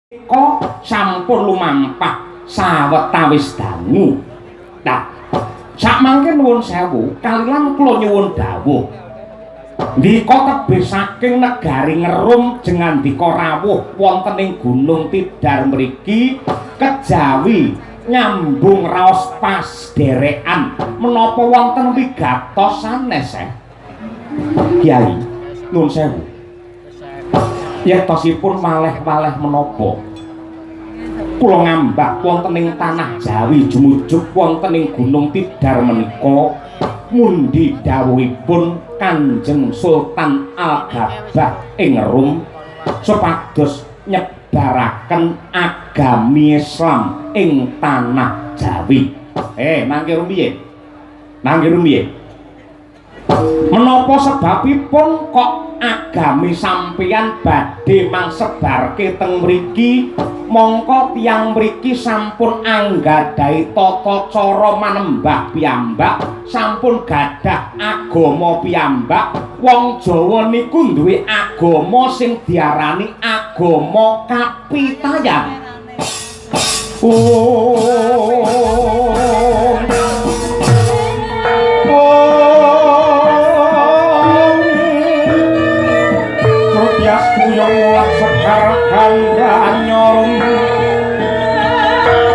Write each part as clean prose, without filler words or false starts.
kok sampun lumampah sawetawis dangu. Nah, sakmangke nuwun sewu, kalilan kula nyuwun dawuh. Ndika tebih saking negari Ngerum jengandika rawuh wonten ing Gunung Tidar mriki kejawi nyambung raos pas derekan menapa wonten wigatos sanes Kyai nuwun sewu. Yektosipun malih-malih menapa kula ngambak wonten ing tanah Jawi jumujuk wonten ing Gunung Tidar menika mundi dawuhipun Kanjeng Sultan Al-Gabah ing Rum supados nyebaraken agami Islam ing tanah Jawi. Mangke rumiyin? Mangke rumiyin? Menapa sebabipun kok agami sampeyan badhe mangsebarke teng mriki mongko tiyang mriki sampun anggadhahi tata cara manembah piyambak sampun gadah agama piyambak wong Jawa niku duwe agama sing diarani agama kapitayan.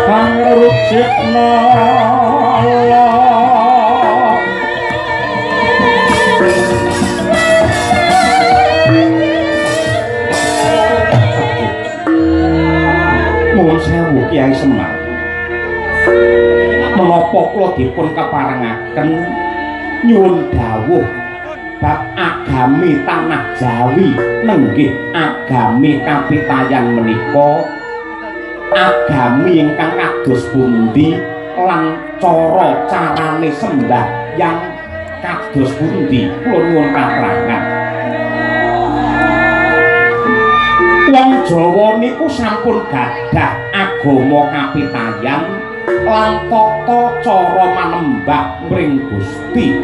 Pangrujitna Allah nuwun sewu Kyai Semar, menapa kula dipun keparengaken nyuwun dawuh bab agami tanah Jawi nenggih agami kapitayan menika agami ingkang kados pundi lan cara carane sembah yang kados pundi kula nyuwun katerangan. Wong Jawa niku sampun gadah agama kapitayan lan tata cara manembah mring Gusti.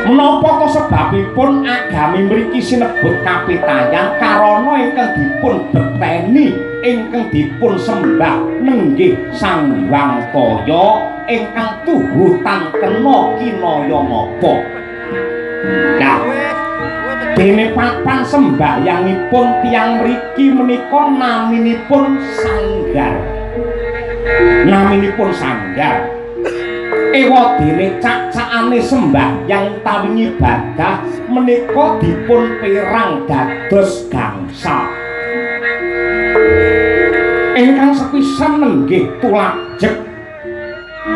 Menapa to sebabipun agami mriki sinebut kapitayan karana ingkang dipun beteni ingkang dipun sembah nenggih Sang Hyang Toya ingkang tuhutan kena kinaya napa. Nah, dene papan sembahyangipun tiyang mriki menika naminipun sanggar. Naminipun sanggar. Ewadene cacakane sembahyang utawi ibadah menika dipun perang dados gangsal. Ingkang sepisan nenggih tulajeg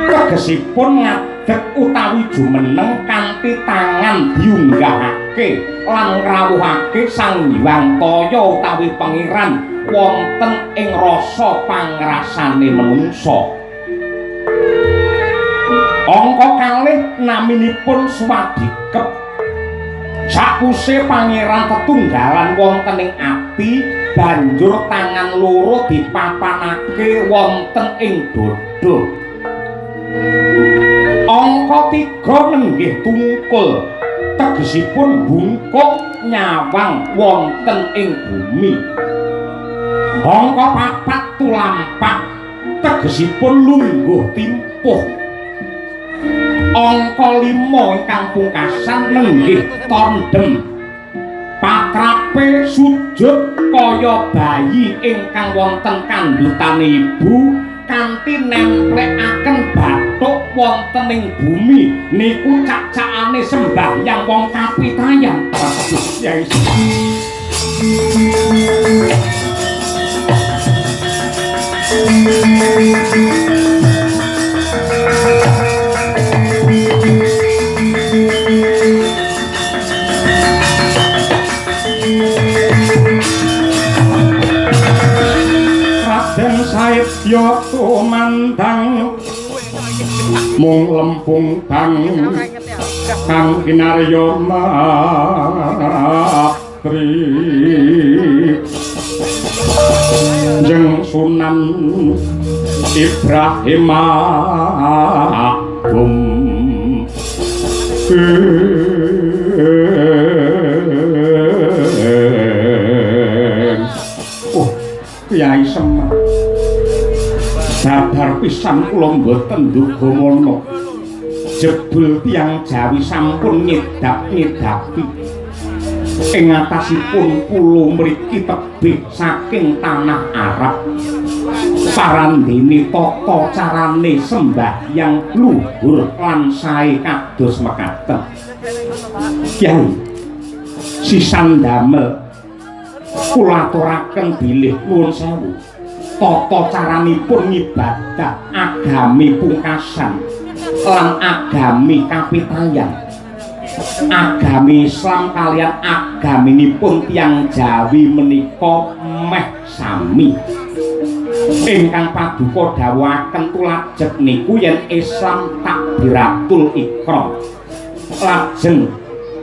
tegesipun ngadeg utawi jumeneng kanthi tangan diunggahake lan ngrawuhake Sang Hyang Toya utawi pangeran wonten ing rasa pangrasane manungsa. Angka kalih naminipun Swadikep. Sakuse pangeran tetunggalan wonten ing ati banjur tangan loro dipapanake wonten ing dada. Angka 3 nenggih tungkul tegesipun bungkuk nyawang wonten ing bumi. Angka 4 tulampak tegesipun lungguh timpuh. Angka 5 ingkang pungkasan nenggih tondhem patrape sujud kaya bayi ingkang wonten kandhutane ibu kanthi nemplekaken bathuk wonten ing bumi niku cacakane sembahyang wong kapitayan. Ya Saipya tumandang mung lempung bang kang kinarya matri jeng Sunan Ibrahim Agung Kyai Semar. Babar pisan kula mboten nduga mono. Jebul tiyang Jawi sampun nyedap-nyedapi. Ing atasipun pulo mriki tebih saking tanah Arab. Parandene tata carane sembahyang luhur lan sae kados mekaten. Kyai sisan damel kula aturaken bilih nuwun sewu. Tata caranipun ngibadah agami pungkasan lan agami kapitayan. Agami Islam kalian agaminipun tiyang Jawi menika meh sami. Ingkang paduka dawuhaken tulajeng niku yen Islam takbiratul ihram. Lajeng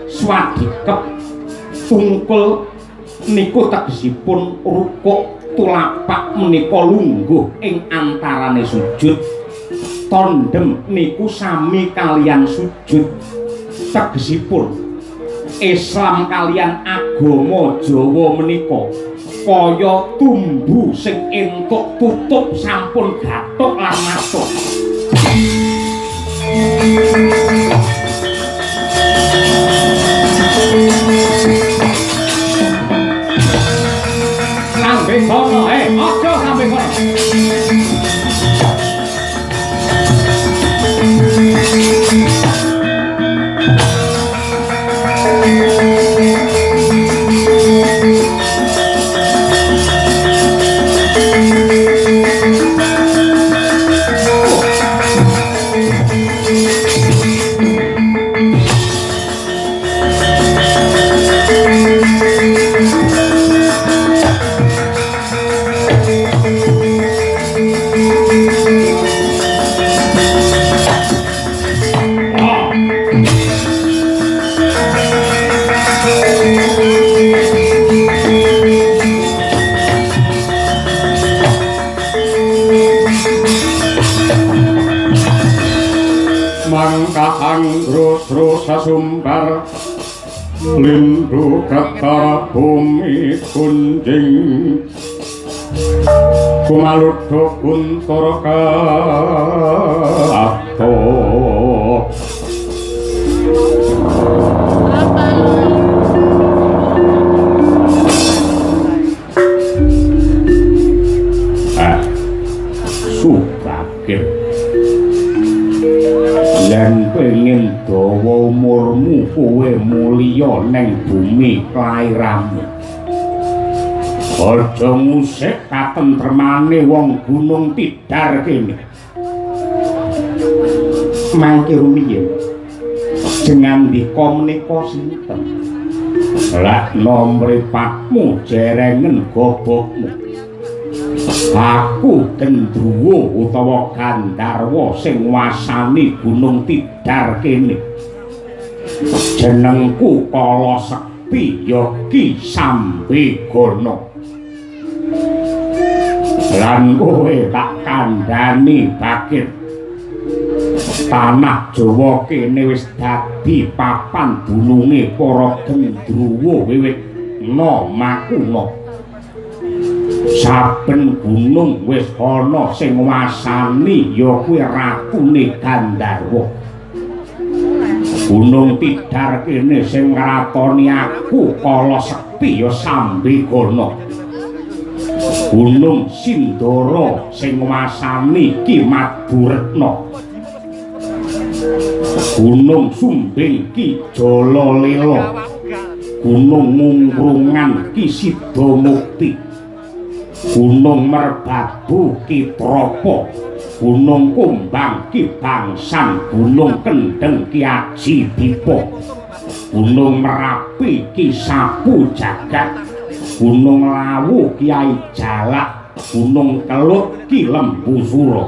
swadikep tungkul niku tegesipun rukuk tulapak menika lungguh ing antarane sujud. Tondhem niku sami kalian sujud. Tegesipun Islam kalian agama Jawa menika kaya tumbu sing entuk tutup sampun gathuk lan matuk. Sampai kono, aja sampai kono. Sasumbar lindu kata bumi kunjing kumaludho kuntur kato Subakir yen pengen dawa umurmu kowe mulya neng bumi klairamu. Aja ngusik katentremane wong Gunung Tidar kene. Mangke rumiyin jeneng ndika menika sinten? Lah nomripatmu jerengen gobokmu. Aku Gendruwo utawa Gandarwa sing wasani Gunung Tidar kene. Jenengku Kala Sekti ya Ki Sambegana. Lan kowe tak kandhani bakit. Tanah Jawa kene wis dadi papan dununge para Gendruwo wiwit makuna. Saben gunung wis ana sing wasani ya kuwi ratune Gandarwa. Gunung Tidar kene sing ngratoni aku Kala Sekti ya Sambegana. Gunung Sindara sing wasani Ki Madhuretna. Gunung Sumbing Ki Jalalela. Gunung Mungrungan Ki Sidamukti. Gunung Merbabu Ki Trapa, Gunung Kumbang Ki Bangsan, Gunung Kendeng Ki Aji Dipa, Gunung Merapi Ki Sapu Jagat, Gunung Lawu Kyai Jalak, Gunung Kelut Ki Lembusura.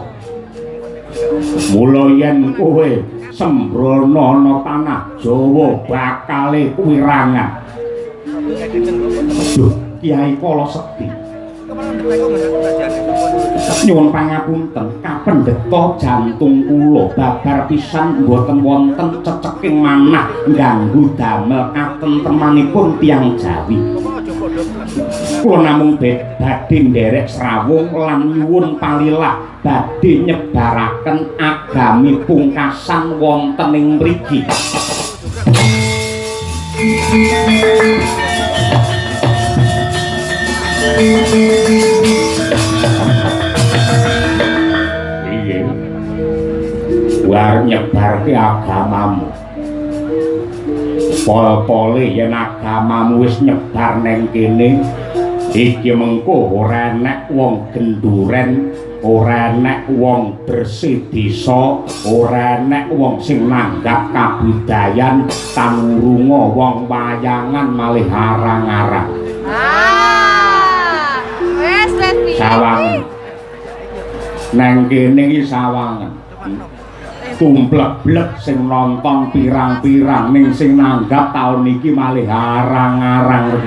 Mula yen kowe sembrono ana tanah Jawa bakale kuwirangan. Duh, Kyai Kala Sekti. Nyuwun pangapunten kapendheta jantung kula babar pisan mboten wonten ceceking manah ngganggu damel katentremanipun tiyang Jawi. Kula namung badhe nderek srawung lan nyuwun palilah badhe nyebaraken agami pungkasan wonten ing mriki. Iya, war nyebarke agamamu. Pol-pole yen agamamu wis nyebar neng kene, iki mengko ora enek wong genduren, ora enek wong bersih desa, ora enek wong sing nanggap kabudayan tanurunga wong wayangan malih arang-arang. Wes sawangan. Neng kene iki sawangan. Tumblek-blek sing nonton pirang-pirang ning sing nanggap taun iki malih arang-arang.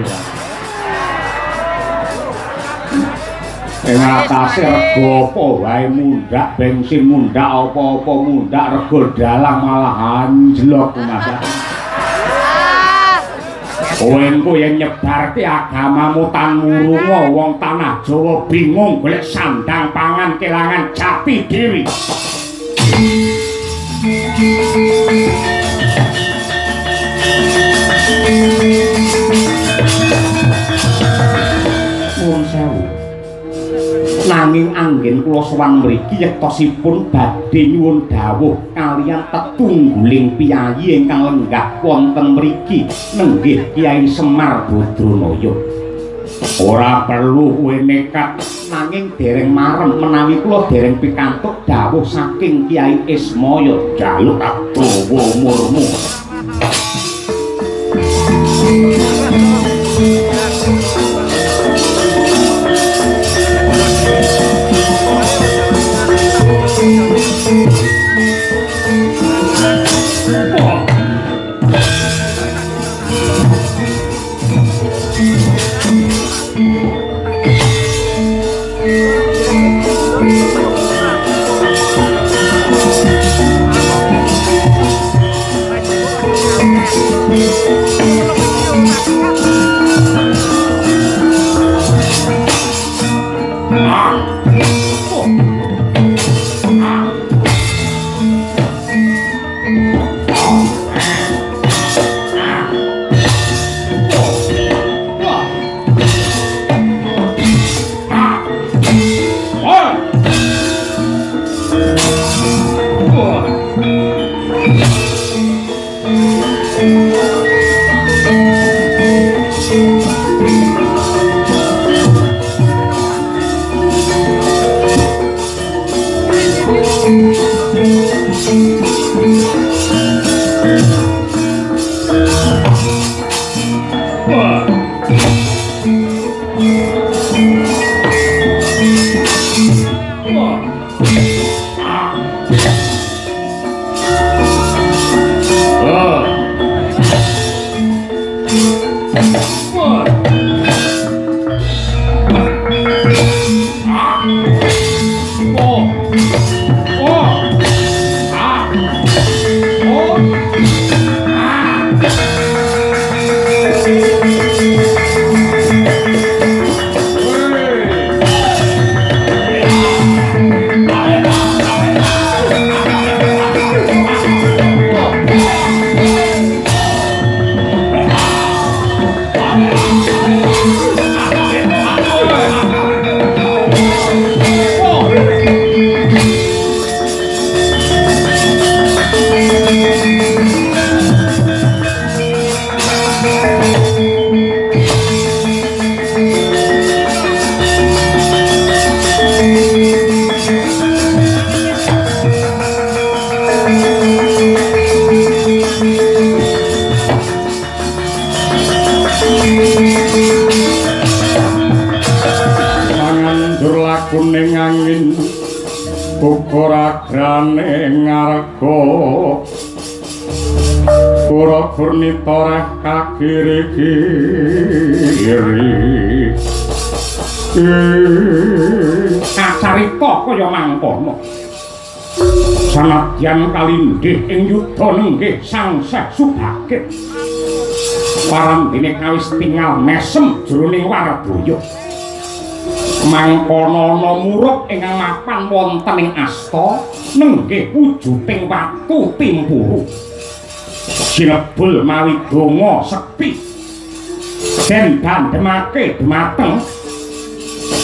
Ing atase rego apa wae mundak bensin mundak apa-apa mundak rego dalang malah anjlok Mas. Kowe engko yen nyebarke agamamu tanurunga wong tanah Jawa bingung golek sandang pangan kelangan jati diri. Nuwun sewu. Nanging anggen kula sowan mriki yektosipun badhe nyuwun dawuh kaliyan tetungguling piyayi ingkang lenggah wonten mriki nenggih Kyai Semar Badranaya. Ora perlu kowe nekat nanging dereng marem menawi kula dereng pikantuk dawuh saking Kyai Ismaya jaluk dawa murmu. Kuning angin kukuragrane ngarga kura kurnita reh kagiri-giri kacarita kaya mangkono sanadyan kalindhih ing yudha nenggih Sang Syekh Subakit Parandene kawis tinggal mesem jroning Waradoya. Mangkono ana murub ingkang mapan wonten ing asta nenggih wujuding watu timpuru. Sinebul mawi donga sepi. Den bandemake dumateng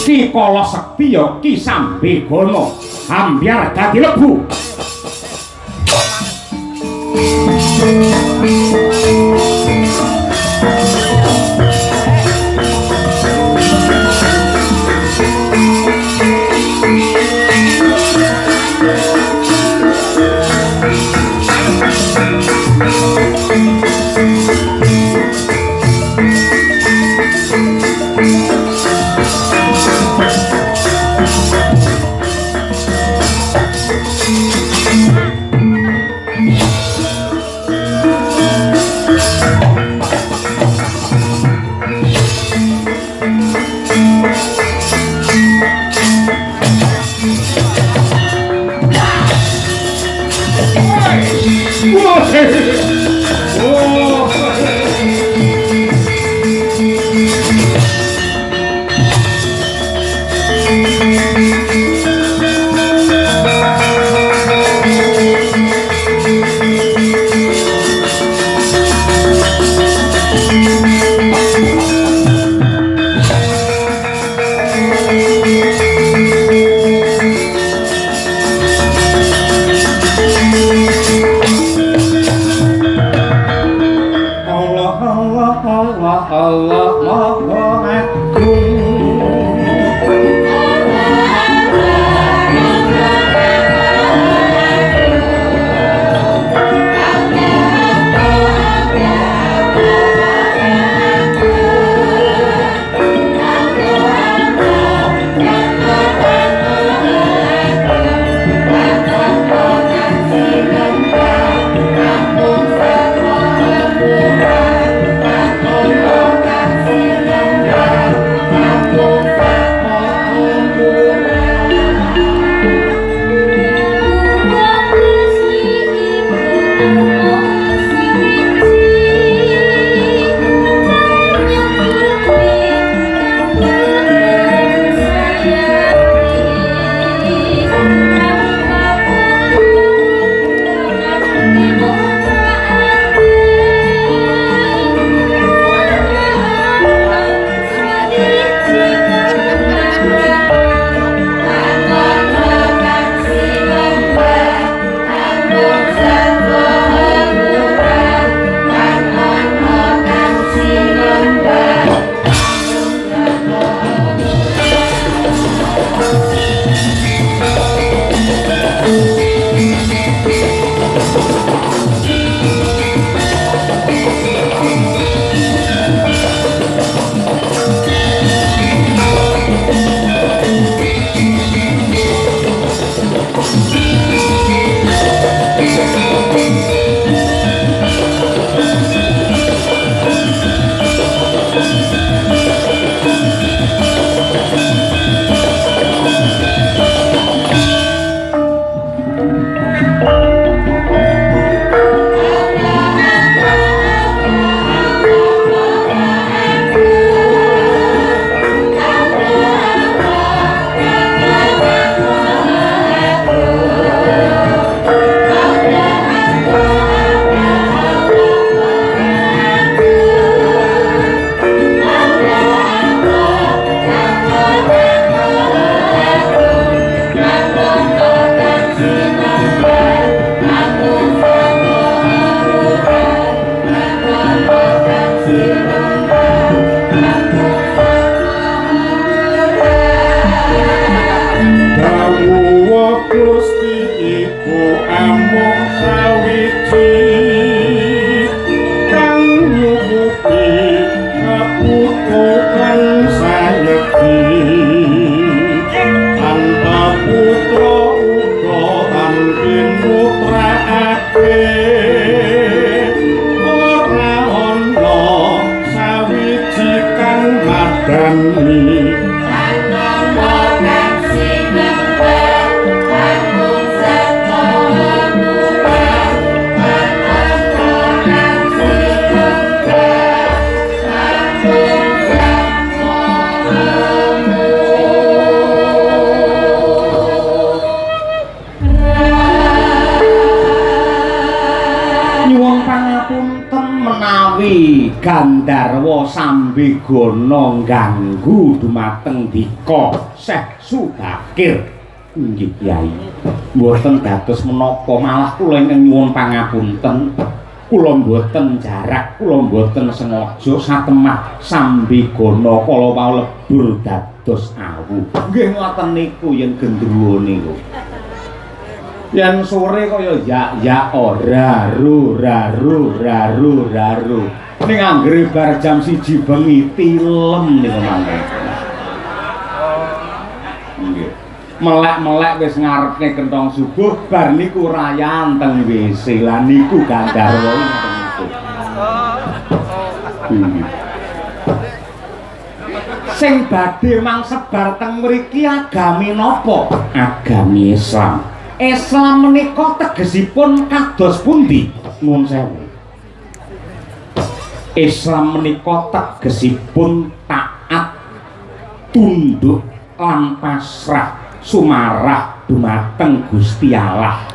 Ki Kala Sekti ya Ki Sambegana ambyar dadi lebu. Allah Maha Agung. Gandharwa Sambigana ngganggu dumateng Dika Syekh Subakir. Nggih Kyai. Mboten dados menapa malah kula ingkang nyuwun pangapunten. Kula mboten jarak, kula mboten sengaja satemah Sambigana kala wau lebur dados awu. Nggih ngoten niku yen gendruwo niku. Yen sore kaya ya ora raru. Ning anggere bar jam 1 bengi tilem niku mangke. Nggih. Melek-melek wis ngarepne kentong subuh bar niku rayan teng WC lan niku Gandharwa niku. Sing badhe mangsebar teng mriki agami napa? Agami Islam. Islam menika tegesipun kados pundi? Nuwun sewu. Islam menika tegesipun taat, tunduk lan pasrah sumarah dumateng Gusti Allah.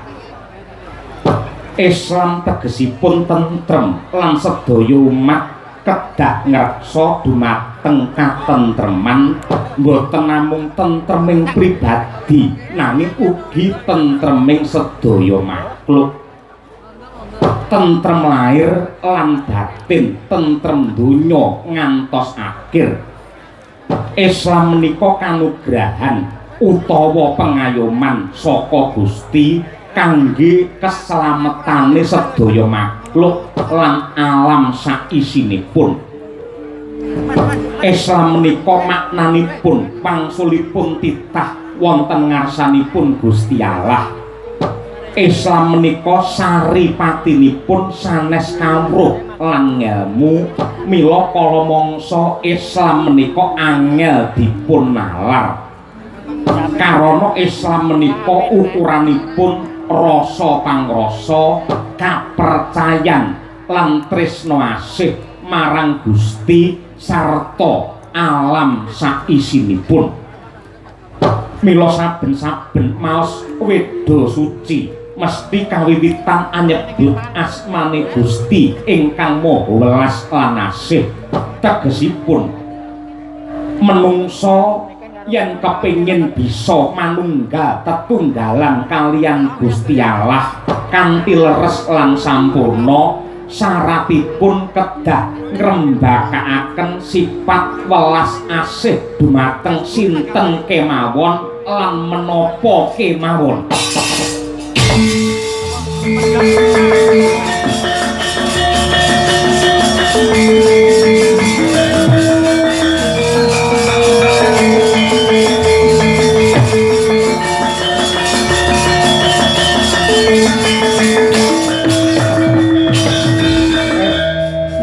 Islam tegesipun tentrem lan sedaya umat kedah ngreksa dumateng katentreman, mboten namung tentreming pribadi nanging ugi tentreming sedaya makhluk. Tentrem lahir lan batin, tentrem donya ngantos akhir. Islam menika kanugrahan utawa pengayoman saka Gusti kangge keslametane sedaya makhluk lan alam saisinipun. Islam menika maknanipun pangsulipun titah wonten ngarsanipun Gusti Allah. Islam menika saripatinipun sanes kawruh lan ngelmu, mila kala mangsa Islam menika angel dipun nalar. Karana Islam menika ukuranipun rasa pangrasa, kapercayan lan tresna asih marang Gusti sarta alam saisinipun. Mila saben-saben maos weda suci mesti kawiwitan anyebut asmane Gusti ingkang Maha Welas lan Asih. Tegesipun menungsa yen kepingin bisa manunggal tetunggalan kaliyan Gusti Allah kanthi leres lan sampurna, syaratipun kedah ngrembakakaken sifat welas asih dumateng sinten kemawon lan menapa kemawon.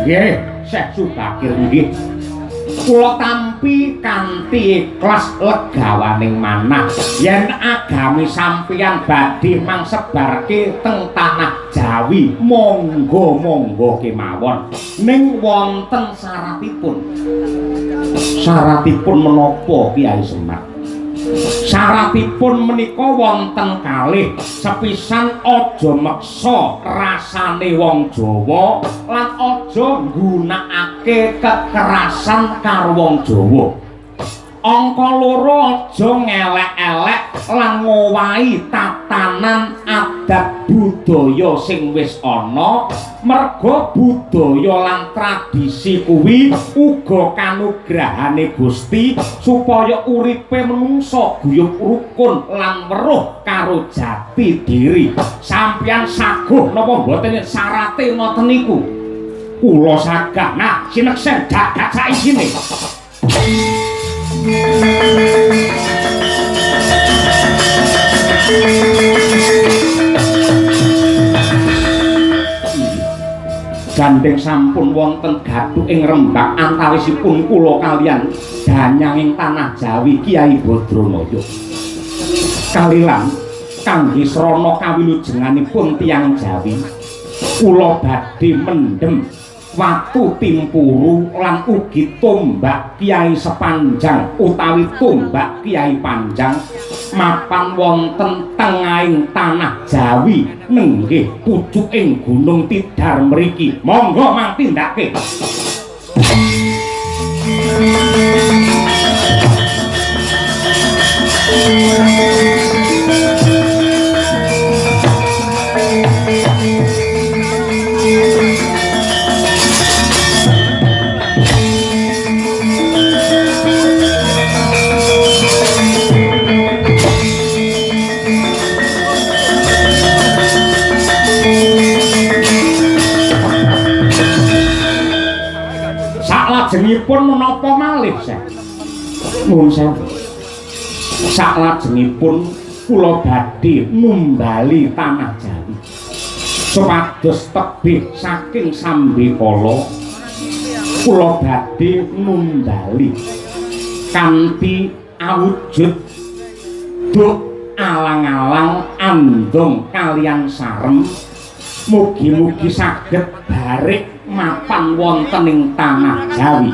Nggih, Syekh Subakir nggih. Kula tampi kanthi ikhlas legawaning manah yen agami sampeyan badhe mangsebarke teng tanah Jawi, monggo kemawon. Ning wonten syaratipun. Syaratipun menapa Kyai Semar? Syaratipun menika wonten kalih. Sepisan aja meksa rasane wong Jawa lan aja nggunakake kekerasan karo wong Jawa. Angka loro aja ngelek-elek lan ngowahi tatanan adat budaya sing wis ana, merga budaya lan tradisi kuwi uga kanugrahane Gusti supaya uripe menungsa guyub rukun lan weruh karo jati diri. Sampeyan saguh napa mboten syarate ngoten niku? Kula sagah. Nah, sineksen jagat saisine. Gandeng sampun wonten gaduh ing rembak antawisipun kula kaliyan danyanging tanah Jawi Kyai Badranaya. Kalilan kangge srana kawilujenganipun tiyang Jawi, kula badhe mendhem watu timpuru lan ugi tombak Kyai Sepanjang utawi tombak Kyai Panjang mapan wonten tengahing tanah Jawi nenggih pucuking Gunung Tidar mriki. Monggo mangtindake. Saklajengipun menapa malih, Syekh? Nuwun sewu. Saklajengipun kula badhe numbali tanah Jawi. Supados tebih saking Sambikala kula badhe numbali kanthi awujud duk alang-alang andong kaliyan sarem. Mugi-mugi saged barik mapan wonten ing tanah Jawi.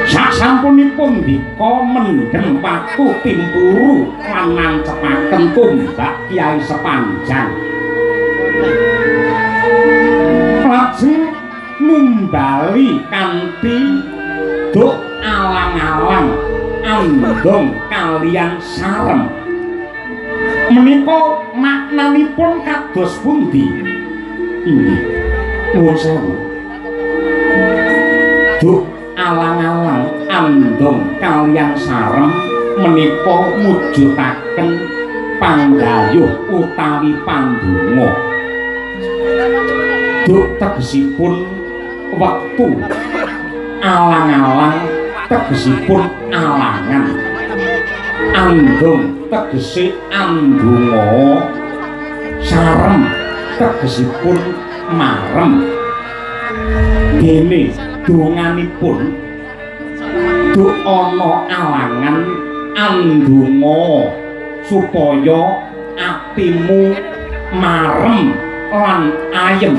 Sasampunipun dika mendhem watu timpuru lan nancepaken tumbak Kyai Sepanjang. Lajeng numbali kanthi duk alang-alang andong kaliyan sarem. Menika maknanipun kados pundi? Inggih, nuwun sewu. Duk alang-alang andong kaliyan sarem menika mujudaken panggayuh utawi pandonga. Duk tegesipun wektu, alang-alang tegesipun alangan, andong tegese andonga, sarem tegesipun marem. Dene donganipun duk ana alangan andonga supaya atimu marem lan ayem.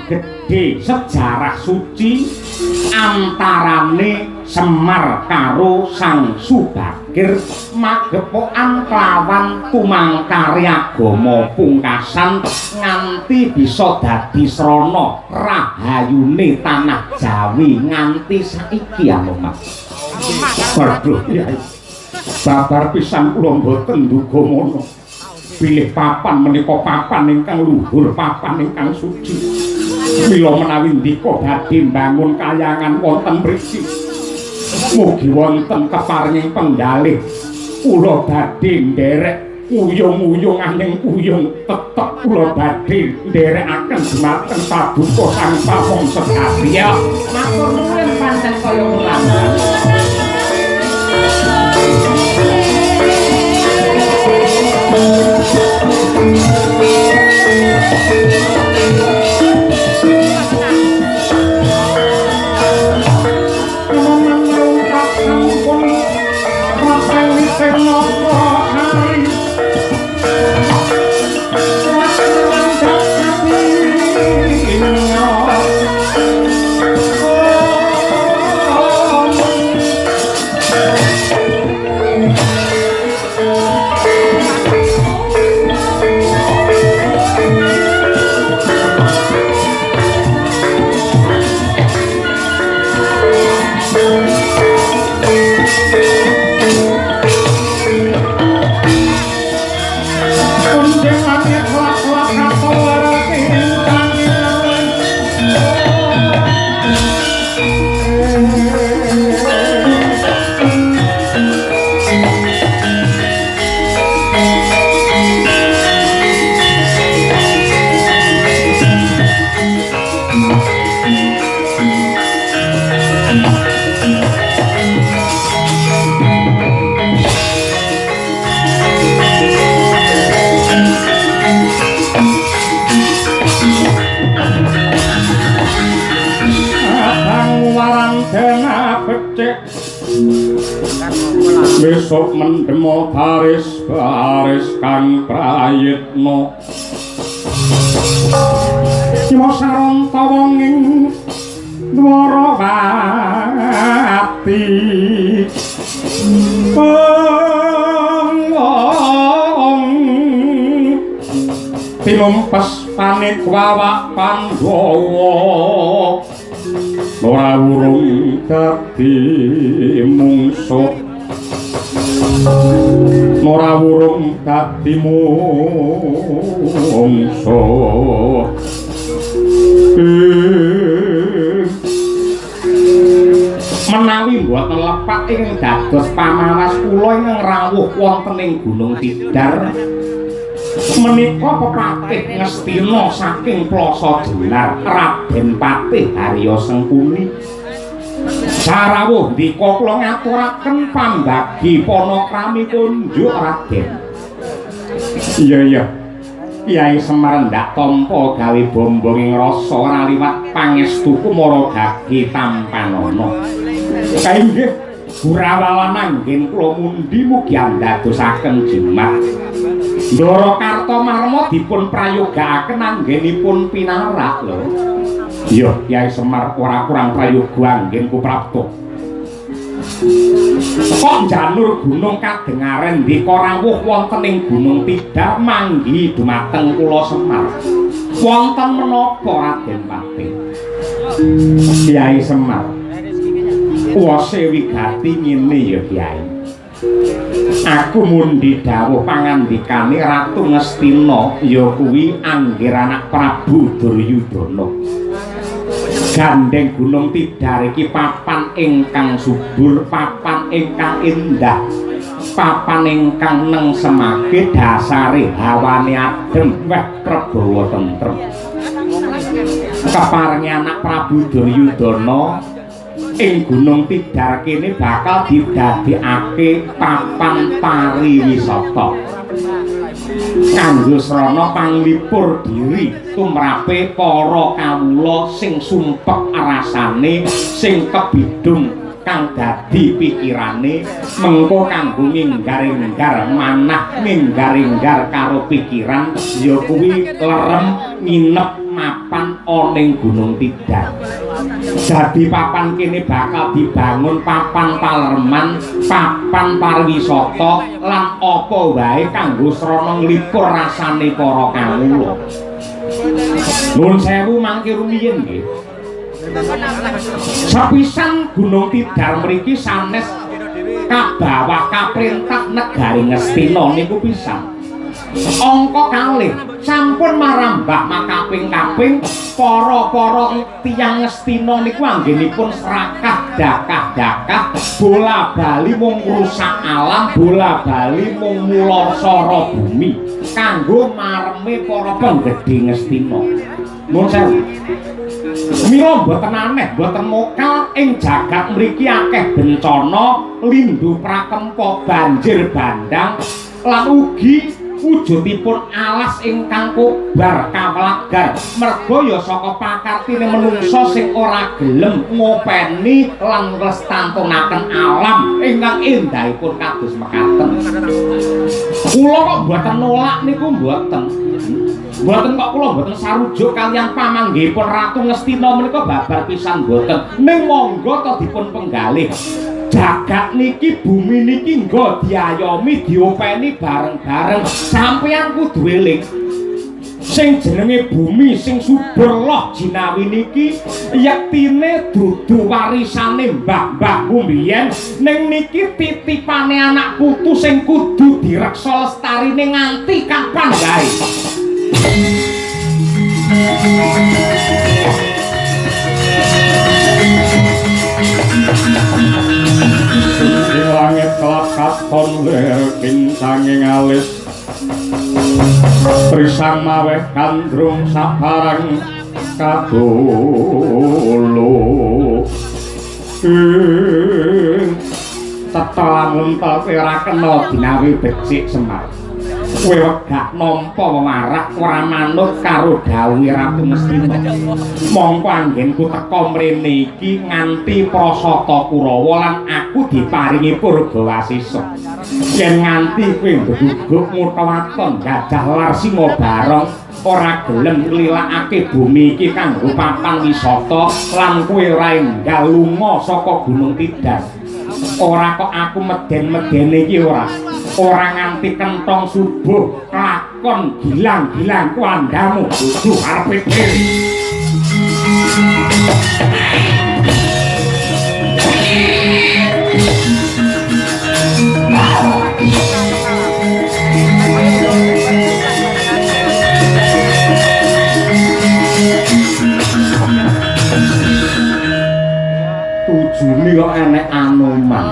Gedhe sejarah suci antarane Semar karo Sang Subagir magepokan kelawan tumangkari agama pungkasan nganti bisa dadi srana rahayune tanah Jawi nganti saiki ya Mas. Waduh Kyai. Babar pisan kula mboten nduga mono. Pilih papan menika papan ingkang luhur, papan ingkang suci. Mila menawi ndika badhe mbangun kayangan wonten mriki. Mugi wonten keparinging penggalih kula badhe nderek uyung-uyung aning uyung tetep kula badhe nderekaken dhumateng paduka Sang Pamong Sedaya. Matur nuwun pancen kaya mulang. esuk mendemo baris kang prayitna Siwa saranta wong ing Dwarawati tinumpes panik wawak Pandhawa ora urung dadi mungsuh ora urung dadi mungsuh menawi mboten lepat ing dados pamawas kula ing rawuh wonten ing Gunung Tidar menika pepatih Ngastina saking Plasa Jenar Raden Patih Harya Sengkuni sarawuh ndika kula ngaturaken pambagi panakrami kunjuk Raden. Iya Kyai Semar ndak tampa gawe bombong ing rasa ora liwat pangestu kumara gage tampanana. Kainggih Gurawalan anggen kula mundi mugi andadosaken jimat. Ndara Kartamarma dipun prayogakaken anggenipun pinarak lho. Iya Kyai Semar ora kurang prayoga anggen kuprapta. Kok janur gunung kadengaren ndika rawuh wonten ing Gunung Tidar manggi dumateng kula Semar. Wonten menapa Raden Patih? Kyai Semar. Wase wigati ngene ya Kyai. Aku mundi dawuh pangandikane Ratu Ngastina ya kuwi anggir anak Prabu Duryudana. Gandeng Gunung Tidar iki papan ingkang subur, papan ingkang indah, papan ingkang nengsemake dasare hawane adem weh prabawa tentrem. Keparengi anak Prabu Duryudana ing Gunung Tidar kene bakal didadekake papan pariwisata kanggo srana panglipur diri tumrape para kawula sing sumpek rasane sing kebidung kang dadi pikirane mengko kanggo nginggar-inggar manah nginggar-inggar karo pikiran ya kuwi lerem nginep mapan ana ing Gunung Tidar. Jadi papan kene bakal dibangun papan palereman, papan pariwisata lan apa wae kanggo srana nglipur rasane para kawula. Nuwun sewu mangke rumiyin nggih. Sepisan Gunung Tidar mriki sanes kabawah kaprintah negari Ngastina niku pisan. Angka kalih sampun marambah makaping-kaping para-para tiyang Ngastina niku anggenipun serakah dakah-dakah bola-bali mung ngrusak alam, bola-bali mung mulasara bumi kanggo mareme para penggede Ngastina. Nuwun sewu. Mila mboten aneh, mboten mokal ing jagat mriki akeh bencana, lindhu prakempa, banjir bandang lan ugi wujudipun alas ingkang kobar kawlagar merga ya saka pakartine menungsa sing ora gelem ngopeni lan nglestantunaken alam ingkang endahipun kados mekaten. Kula kok mboten nolak niku mboten. Mboten kok kula mboten sarujuk kaliyan pamanggihipun Ratu Ngastina menika babar pisan mboten. Ning monggo to dipun penggalih. Jagat niki bumi niki nggo diayomi diopeni bareng-bareng sampeyan kudu eling sing jenenge bumi sing subur loh jinawi niki yektine dudu warisane mbah-mbahmu mbiyen ning niki titipane anak putu sing kudu direksa lestarine nganti kapan wae. Langit kelakaton lir kincanging alis trisang maweh kandrung sabarang kadolo teta lamun tapi ora kena dinawi becik Semar kowe wegah nampa wewarak ora manut karo dawuhe Ratu Mestina. Mongko anggenku teka mrene iki nganti prasata Kurawa lan aku diparingi Purgawasisa. Yen nganti kowe nduguk mutawaton gajah lar singa barong ora gelem nglilakake bumi iki kanggo papan wisata lan kowe ora enggal lunga saka Gunung Tidar. Ora kok aku meden-medene iki ora nganti kentong subuh lakon gilang-gilang kuandamu dudu arepe tujune kok enek Anoman.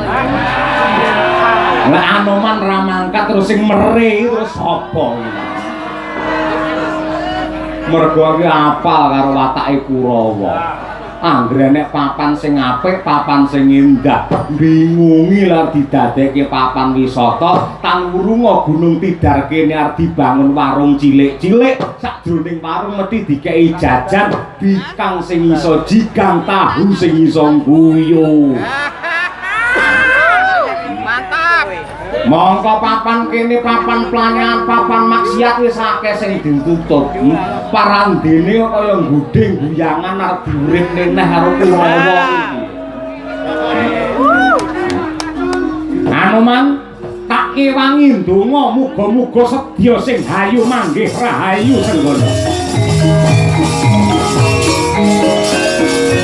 Lah Anoman ra mangkat terus sing mere terus sapa iki? Mergo iki apal karo watake Kurawa. Anggere nek papan sing apik, papan sing indah, bingungi lar didadekke papan wisata, tan wurunga Gunung Tidar kene arep dibangun warung cilik-cilik, sakjroning warung mesti dikeki jajan, bikang sing iso jigang, tahu sing iso guyu. Mongko papan kene papan planyan, papan maksiat wis akeh sing ditutup. Parandene kaya ngguding guyangan arep diurip neneh karo Kurawa iki. Anoman tak kewangi ndonga muga-muga sedya sing hayu manggih rahayu senggana.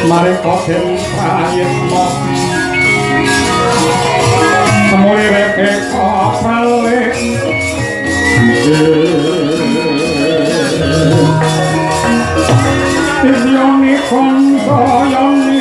Mari koden prayitna semoy reke kopale Yoni kondo yoni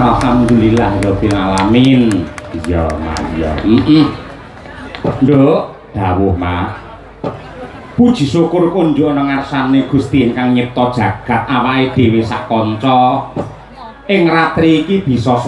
Alhamdulillah rabbil alamin. Iya, Mas, ya. Nduk, dawuh, Mas. Puji syukur kunjuk ana ngarsane Gusti ingkang nyipta jagat awake dhewe sak kanca. Ing ratri iki bisa